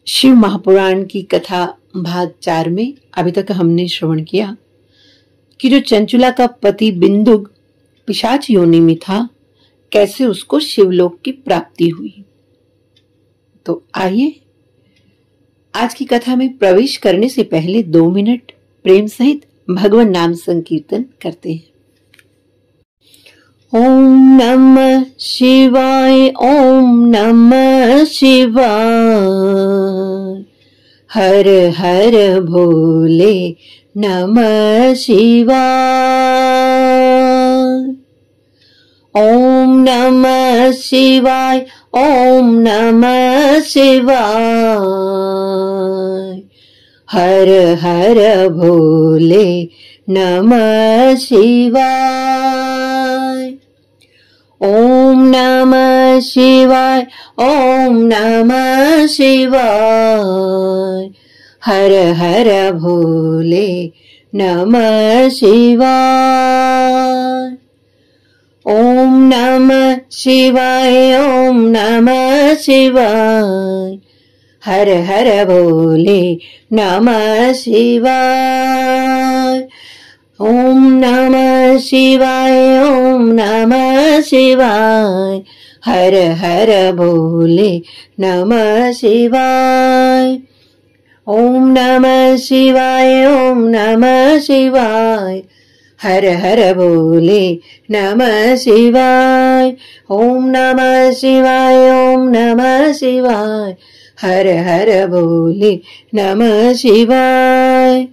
शिव महापुराण की कथा भाग 4 में अभी तक हमने श्रवण किया कि जो चंचुला का पति बिंदुक पिशाच योनि में था, कैसे उसको शिवलोक की प्राप्ति हुई। तो आइए आज की कथा में प्रवेश करने से पहले 2 मिनट प्रेम सहित भगवान नाम संकीर्तन करते हैं। ओम नमः शिवाय, ओम नमः शिवाय, हर हर भोले नमः शिवाय। ओम नमः शिवाय, ओम नमः शिवाय, हर हर भोले नमः शिवाय। ओम नमः शिवाय, ओम नमः शिवाय, हर हर भोले नमः शिवाय। ओम नमः शिवाय, ओम नमः शिवाय, हर हर भोले नमः शिवाय। ओम नमः शिवाय, ओम नमः शिवाय, हर हर भोले नमः शिवाय। ओम नमः शिवाय, ओम नमः शिवाय, हर हर भोले नमः शिवाय। ओम नमः शिवाय, ओम नमः शिवाय, हर हर भोले नमः शिवाय।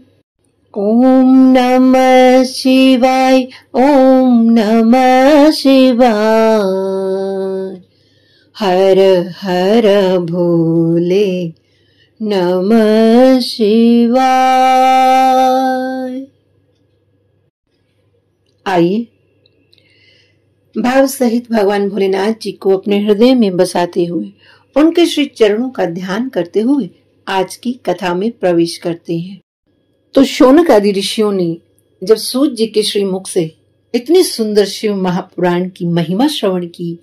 ओम नमः शिवाय, ओम नमः शिवाय, हर हर भोले नमः शिवाय। आइए भाव सहित भगवान भोलेनाथ जी को अपने हृदय में बसाते हुए उनके श्री चरणों का ध्यान करते हुए आज की कथा में प्रवेश करते हैं। तो शौनक आदि ऋषियों ने जब सूत जी के श्री मुख से इतनी सुंदर शिव महापुराण की महिमा श्रवण की,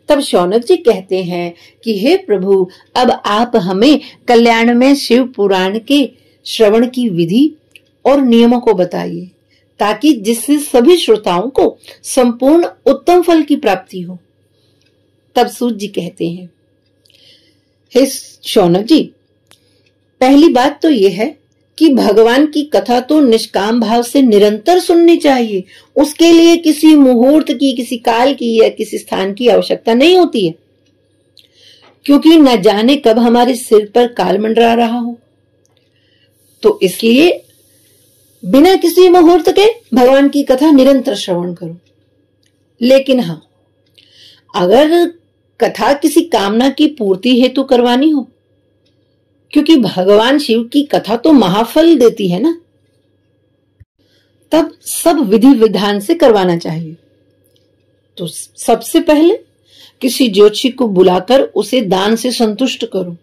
तब शौनक जी कहते हैं कि हे प्रभु, अब आप हमें कल्याण में शिव पुराण के श्रवण की विधि और नियमों को बताइए, ताकि जिससे सभी श्रोताओं को संपूर्ण उत्तम फल की प्राप्ति हो। तब सूत जी कहते हैं, हे शौनक जी, पहली बात तो यह है कि भगवान की कथा तो निष्काम भाव से निरंतर सुननी चाहिए। उसके लिए किसी मुहूर्त की, किसी काल की या किसी स्थान की आवश्यकता नहीं होती है, क्योंकि न जाने कब हमारे सिर पर काल मंडरा रहा हो। तो इसलिए बिना किसी मुहूर्त के भगवान की कथा निरंतर श्रवण करो। लेकिन हाँ, अगर कथा किसी कामना की पूर्ति हेतु करवानी हो, क्योंकि भगवान शिव की कथा तो महाफल देती है ना, तब सब विधि विधान से करवाना चाहिए। तो सबसे पहले किसी ज्योतिषी को बुलाकर उसे दान से संतुष्ट करो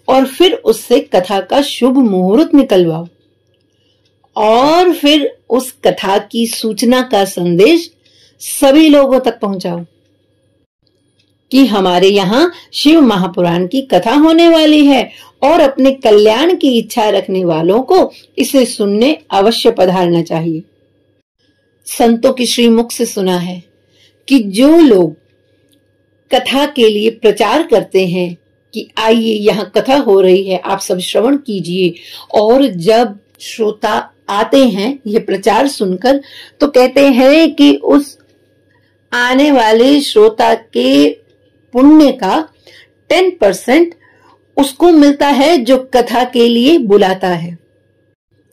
और फिर उससे कथा का शुभ मुहूर्त निकलवाओ, और फिर उस कथा की सूचना का संदेश सभी लोगों तक पहुंचाओ कि हमारे यहाँ शिव महापुराण की कथा होने वाली है और अपने कल्याण की इच्छा रखने वालों को इसे सुनने अवश्य पधारना चाहिए। संतों की श्रीमुख से सुना है कि जो लोग कथा के लिए प्रचार करते हैं कि आइए यहाँ कथा हो रही है, आप सब श्रवण कीजिए, और जब श्रोता आते हैं ये प्रचार सुनकर, तो कहते हैं कि उस आने वाले श्रोता के पुण्य का 10% उसको मिलता है जो कथा के लिए बुलाता है।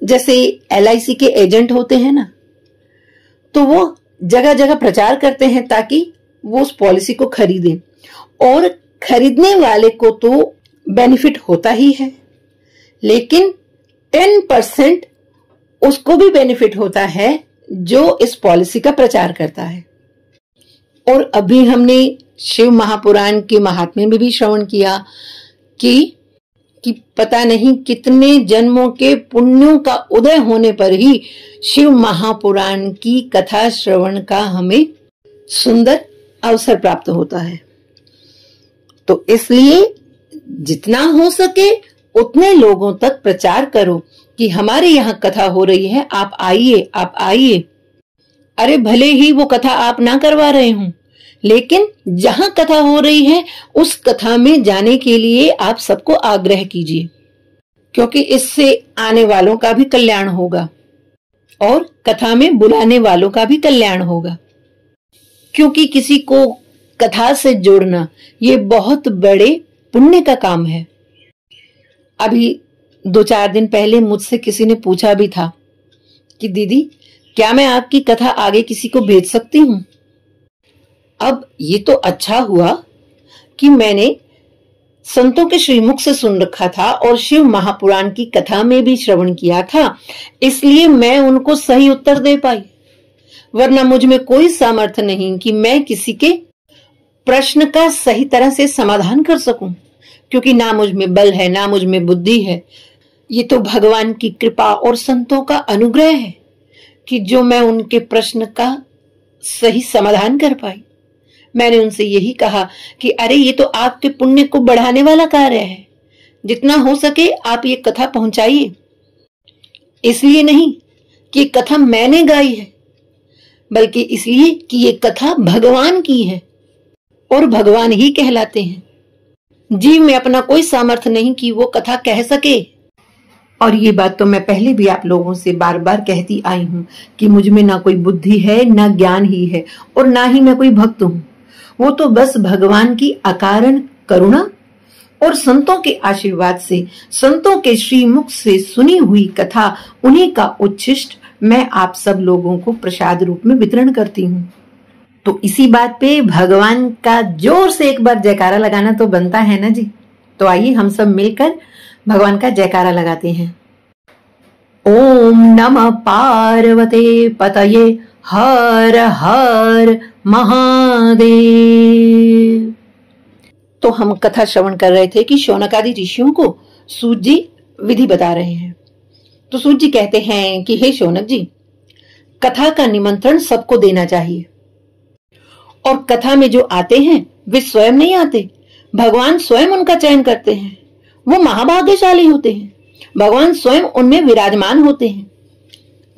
जैसे LIC के एजेंट होते हैं ना, तो वो जगह जगह प्रचार करते हैं ताकि वो उस पॉलिसी को खरीदें, और खरीदने वाले को तो बेनिफिट होता ही है, लेकिन 10% उसको भी बेनिफिट होता है जो इस पॉलिसी का प्रचार करता है। और अभी हमने शिव महापुराण के महात्म्य में भी श्रवण किया कि पता नहीं कितने जन्मों के पुण्यों का उदय होने पर ही शिव महापुराण की कथा श्रवण का हमें सुंदर अवसर प्राप्त होता है। तो इसलिए जितना हो सके उतने लोगों तक प्रचार करो कि हमारे यहाँ कथा हो रही है, आप आइए, आप आइए। अरे भले ही वो कथा आप ना करवा रहे हों, लेकिन जहां कथा हो रही है उस कथा में जाने के लिए आप सबको आग्रह कीजिए, क्योंकि इससे आने वालों का भी कल्याण होगा और कथा में बुलाने वालों का भी कल्याण होगा। क्योंकि किसी को कथा से जोड़ना ये बहुत बड़े पुण्य का काम है। अभी 2-4 दिन पहले मुझसे किसी ने पूछा भी था कि दीदी, क्या मैं आपकी कथा आगे किसी को भेज सकती हूं? अब ये तो अच्छा हुआ कि मैंने संतों के श्रीमुख से सुन रखा था और शिव महापुराण की कथा में भी श्रवण किया था, इसलिए मैं उनको सही उत्तर दे पाई। वरना मुझ में कोई सामर्थ्य नहीं कि मैं किसी के प्रश्न का सही तरह से समाधान कर सकूं, क्योंकि ना मुझ में बल है, ना मुझ में बुद्धि है। ये तो भगवान की कृपा और संतों का अनुग्रह है कि जो मैं उनके प्रश्न का सही समाधान कर पाई। मैंने उनसे यही कहा कि अरे ये तो आपके पुण्य को बढ़ाने वाला कार्य है, जितना हो सके आप ये कथा पहुंचाइए। इसलिए नहीं कि कथा मैंने गाई है, बल्कि इसलिए कि ये कथा भगवान की है और भगवान ही कहलाते हैं। जीव में अपना कोई सामर्थ्य नहीं कि वो कथा कह सके। और ये बात तो मैं पहले भी आप लोगों से बार बार कहती आई हूं कि मुझ में ना कोई बुद्धि है, ना ज्ञान ही है, और ना ही मैं कोई भक्त हूं। वो तो बस भगवान की अकारण करुणा और संतों के आशीर्वाद से, संतों के श्रीमुख से सुनी हुई कथा, उन्हीं का उच्छिष्ट मैं आप सब लोगों को प्रसाद रूप में वितरण करती हूँ। तो इसी बात पे भगवान का जोर से एक बार जयकारा लगाना तो बनता है ना जी। तो आइए हम सब मिलकर भगवान का जयकारा लगाते हैं। ओम नमः पार्वते पतये हर हर महादेव। तो हम कथा श्रवण कर रहे थे कि शौनक आदि ऋषियों को सूत जी विधि बता रहे हैं। तो सूत जी कहते हैं कि हे शौनक जी, कथा का निमंत्रण सबको देना चाहिए, और कथा में जो आते हैं वे स्वयं नहीं आते, भगवान स्वयं उनका चयन करते हैं। वो महाभाग्यशाली होते हैं, भगवान स्वयं उनमें विराजमान होते हैं।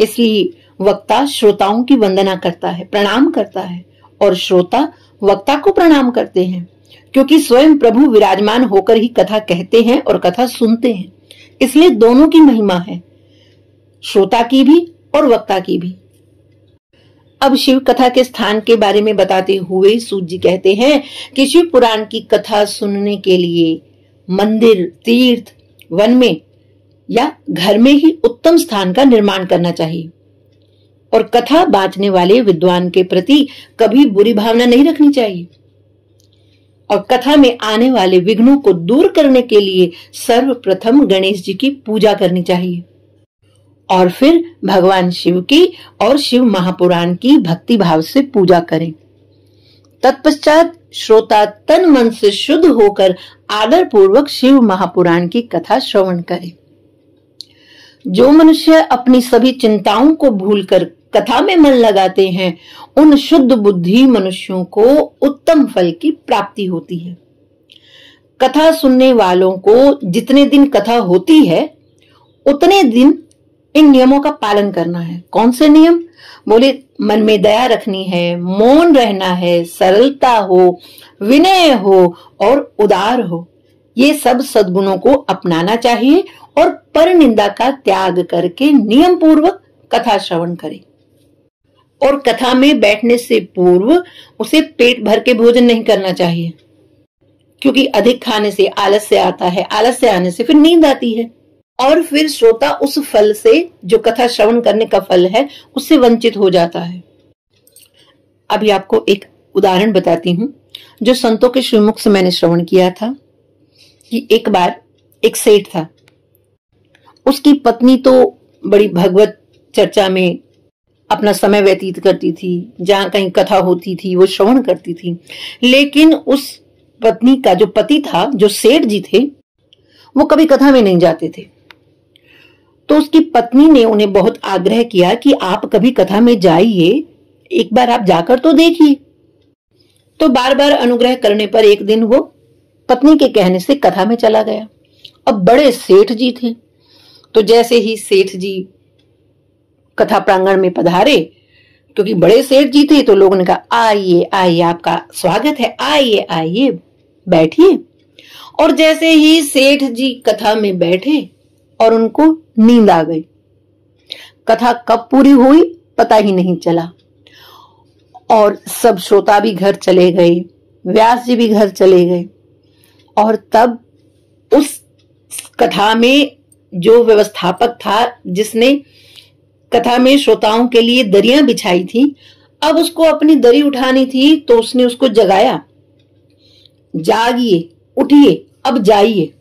इसलिए वक्ता श्रोताओं की वंदना करता है, प्रणाम करता है, और श्रोता वक्ता को प्रणाम करते हैं, क्योंकि स्वयं प्रभु विराजमान होकर ही कथा कहते हैं और कथा सुनते हैं। इसलिए दोनों की महिमा है, श्रोता की भी और वक्ता की भी। अब शिव कथा के स्थान के बारे में बताते हुए सूत जी कहते हैं कि शिव पुराण की कथा सुनने के लिए मंदिर, तीर्थ, वन में या घर में ही उत्तम स्थान का निर्माण करना चाहिए, और कथा बांटने वाले विद्वान के प्रति कभी बुरी भावना नहीं रखनी चाहिए, और कथा में आने वाले विघ्नों को दूर करने के लिए सर्वप्रथम गणेश जी की पूजा करनी चाहिए, और फिर भगवान शिव की और शिव महापुराण की भक्ति भाव से पूजा करें। तत्पश्चात श्रोता तन मन से शुद्ध होकर आदर पूर्वक शिव महापुराण की कथा श्रवण करे। जो मनुष्य अपनी सभी चिंताओं को भूलकर कथा में मन लगाते हैं, उन शुद्ध बुद्धि मनुष्यों को उत्तम फल की प्राप्ति होती है। कथा सुनने वालों को जितने दिन कथा होती है उतने दिन इन नियमों का पालन करना है। कौन से नियम? बोले, मन में दया रखनी है, मौन रहना है, सरलता हो, विनय हो और उदार हो। ये सब सद्गुणों को अपनाना चाहिए और पर निंदा का त्याग करके नियम पूर्वक कथा श्रवण करें। और कथा में बैठने से पूर्व उसे पेट भर के भोजन नहीं करना चाहिए, क्योंकि अधिक खाने से आलस्य आता है, आलस्य आने से फिर नींद आती है, और फिर श्रोता उस फल से, जो कथा श्रवण करने का फल है, उससे वंचित हो जाता है। अभी आपको एक उदाहरण बताती हूँ जो संतों के श्रीमुख से मैंने श्रवण किया था। कि एक बार एक सेठ था, उसकी पत्नी तो बड़ी भगवत चर्चा में अपना समय व्यतीत करती थी, जहां कहीं कथा होती थी वो श्रवण करती थी। लेकिन उस पत्नी का जो पति था, जो सेठ जी थे, वो कभी कथा में नहीं जाते थे। तो उसकी पत्नी ने उन्हें बहुत आग्रह किया कि आप कभी कथा में जाइए, एक बार आप जाकर तो देखिए। तो बार बार अनुग्रह करने पर एक दिन वो पत्नी के कहने से कथा में चला गया, अब बड़े सेठ जी थे, तो जैसे ही सेठ जी कथा प्रांगण में पधारे, क्योंकि बड़े सेठ जी थे, तो लोगों ने कहा आइए आइए, आपका स्वागत है, आइए आइए बैठिए। और जैसे ही सेठ जी कथा में बैठे और उनको नींद आ गई। कथा कब पूरी हुई पता ही नहीं चला, और सब श्रोता भी घर चले गए, व्यास जी भी घर चले गए। और तब उस कथा में जो व्यवस्थापक था, जिसने कथा में श्रोताओं के लिए दरियां बिछाई थी, अब उसको अपनी दरी उठानी थी, तो उसने उसको जगाया, जागिए, उठिए, अब जाइए।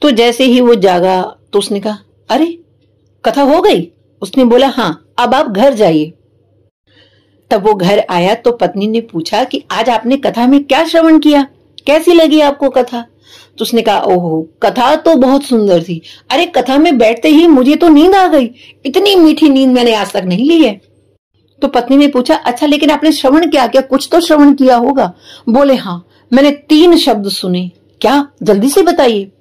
तो जैसे ही वो जागा तो उसने कहा, अरे कथा हो गई? उसने बोला, हाँ, अब आप घर जाइए। तब वो घर आया तो पत्नी ने पूछा कि आज आपने कथा में क्या श्रवण किया, कैसी लगी आपको कथा? तो उसने कहा, ओहो, कथा तो बहुत सुंदर थी। अरे कथा में बैठते ही मुझे तो नींद आ गई, इतनी मीठी नींद मैंने आज तक नहीं ली है। तो पत्नी ने पूछा, अच्छा लेकिन आपने श्रवण क्या किया, कुछ तो श्रवण किया होगा? बोले, हाँ, मैंने 3 शब्द सुने। क्या? जल्दी से बताइए।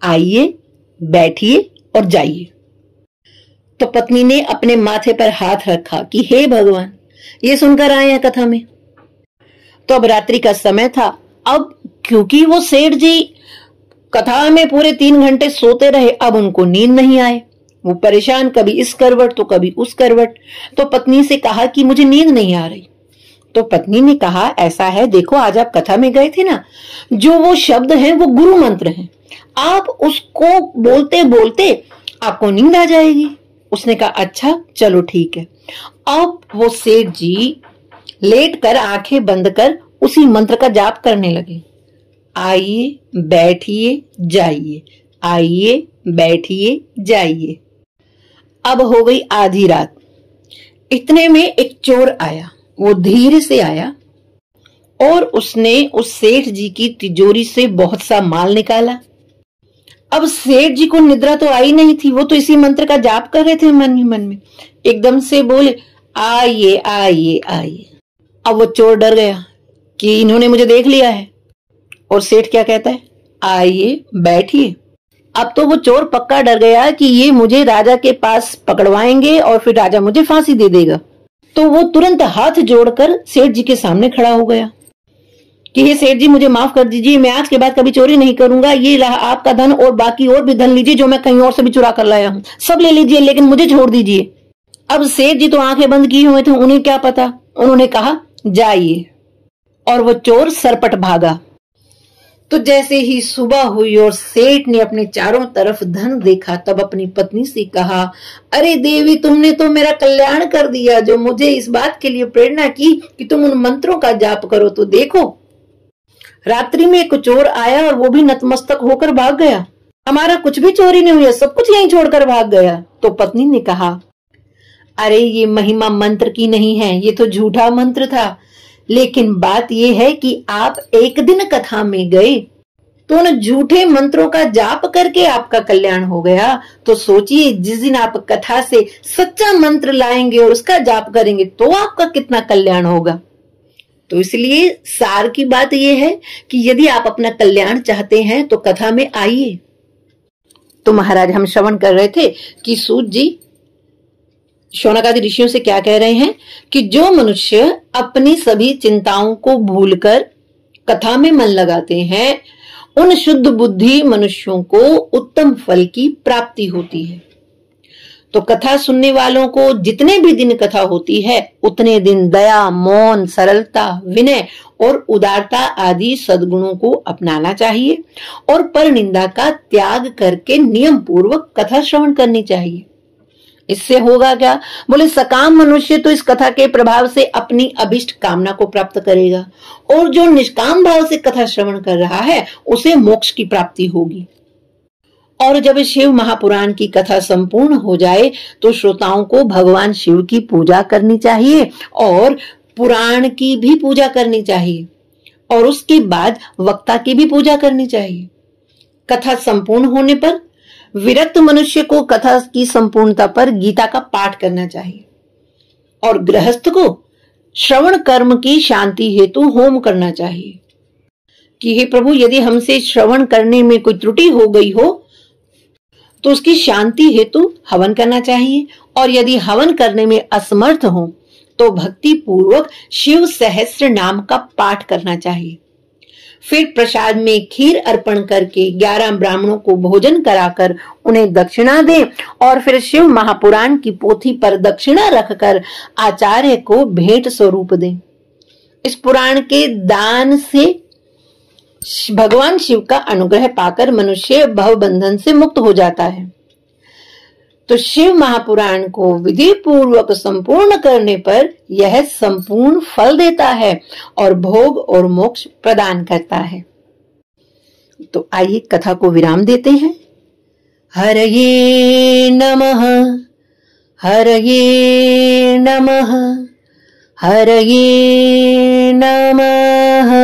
आइए, बैठिए और जाइए। तो पत्नी ने अपने माथे पर हाथ रखा कि हे भगवान, ये सुनकर आए हैं कथा में। तो अब रात्रि का समय था। अब क्योंकि वो सेठ जी कथा में पूरे 3 घंटे सोते रहे, अब उनको नींद नहीं आए। वो परेशान, कभी इस करवट तो कभी उस करवट। तो पत्नी से कहा कि मुझे नींद नहीं आ रही। तो पत्नी ने कहा, ऐसा है, देखो आज आप कथा में गए थे ना, जो वो शब्द हैं वो गुरु मंत्र हैं, आप उसको बोलते बोलते आपको नींद आ जाएगी। उसने कहा, अच्छा चलो ठीक है। अब वो सेठ जी लेट कर आंखें बंद कर उसी मंत्र का जाप करने लगे। आइए, बैठिए, जाइए, आइए, बैठिए, जाइए। अब हो गई आधी रात। इतने में एक चोर आया। वो धीरे से आया और उसने उस सेठ जी की तिजोरी से बहुत सा माल निकाला। अब सेठ जी को निद्रा तो आई नहीं थी, वो तो इसी मंत्र का जाप कर रहे थे मन ही मन में। एकदम से बोले, आइए आइए आइए। अब वो चोर डर गया कि इन्होंने मुझे देख लिया है। और सेठ क्या कहता है, आइए, बैठिए। अब तो वो चोर पक्का डर गया कि ये मुझे राजा के पास पकड़वाएंगे और फिर राजा मुझे फांसी दे देगा। तो वो तुरंत हाथ जोड़कर सेठ जी के सामने खड़ा हो गया कि हे सेठ जी, मुझे माफ कर दीजिए, मैं आज के बाद कभी चोरी नहीं करूंगा। ये रहा आपका धन, और बाकी और भी धन लीजिए जो मैं कहीं और से भी चुरा कर लाया हूं, सब ले लीजिए, लेकिन मुझे छोड़ दीजिए। अब सेठ जी तो आंखें बंद किए हुए थे, उन्हें क्या पता। उन्होंने कहा, जाइए। और वो चोर सरपट भागा। तो जैसे ही सुबह हुई और सेठ ने अपने चारों तरफ धन देखा, तब अपनी पत्नी से कहा, अरे देवी, तुमने तो मेरा कल्याण कर दिया, जो मुझे इस बात के लिए प्रेरणा की कि तुम उन मंत्रों का जाप करो। तो देखो, रात्रि में एक चोर आया और वो भी नतमस्तक होकर भाग गया। हमारा कुछ भी चोरी नहीं हुआ, सब कुछ यहीं छोड़कर भाग गया। तो पत्नी ने कहा, अरे ये महिमा मंत्र की नहीं है, ये तो झूठा मंत्र था। लेकिन बात यह है कि आप एक दिन कथा में गए तो उन झूठे मंत्रों का जाप करके आपका कल्याण हो गया। तो सोचिए, जिस दिन आप कथा से सच्चा मंत्र लाएंगे और उसका जाप करेंगे तो आपका कितना कल्याण होगा। तो इसलिए सार की बात यह है कि यदि आप अपना कल्याण चाहते हैं तो कथा में आइए। तो महाराज, हम श्रवण कर रहे थे कि सूत जी शौनक आदि ऋषियों से क्या कह रहे हैं कि जो मनुष्य अपनी सभी चिंताओं को भूलकर कथा में मन लगाते हैं, उन शुद्ध बुद्धि मनुष्यों को उत्तम फल की प्राप्ति होती है। तो कथा सुनने वालों को जितने भी दिन कथा होती है, उतने दिन दया, मौन, सरलता, विनय और उदारता आदि सद्गुणों को अपनाना चाहिए और परनिंदा का त्याग करके नियम पूर्वक कथा श्रवण करनी चाहिए। इससे होगा क्या? बोले, सकाम मनुष्य तो इस कथा के प्रभाव से अपनी अभिष्ट कामना को प्राप्त करेगा, और जो निष्काम भाव से कथा श्रवण कर रहा है उसे मोक्ष की प्राप्ति होगी। और जब शिव महापुराण की कथा संपूर्ण हो जाए तो श्रोताओं को भगवान शिव की पूजा करनी चाहिए और पुराण की भी पूजा करनी चाहिए, और उसके बाद वक्ता की भी पूजा करनी चाहिए। कथा संपूर्ण होने पर विरक्त मनुष्य को कथा की संपूर्णता पर गीता का पाठ करना चाहिए, और गृहस्थ को श्रवण कर्म की शांति हेतु होम करना चाहिए, कि हे प्रभु, यदि हमसे श्रवण करने में कोई त्रुटि हो गई हो तो उसकी शांति हेतु हवन करना चाहिए, और यदि हवन करने में असमर्थ हो तो भक्ति पूर्वक शिव सहस्त्र नाम का पाठ करना चाहिए। फिर प्रसाद में खीर अर्पण करके 11 ब्राह्मणों को भोजन कराकर उन्हें दक्षिणा दें, और फिर शिव महापुराण की पोथी पर दक्षिणा रखकर आचार्य को भेंट स्वरूप दें। इस पुराण के दान से भगवान शिव का अनुग्रह पाकर मनुष्य भव बंधन से मुक्त हो जाता है। तो शिव महापुराण को विधि पूर्वक संपूर्ण करने पर यह संपूर्ण फल देता है और भोग और मोक्ष प्रदान करता है। तो आइए कथा को विराम देते हैं। हरये नमः, हरये नमः, हरये नमः।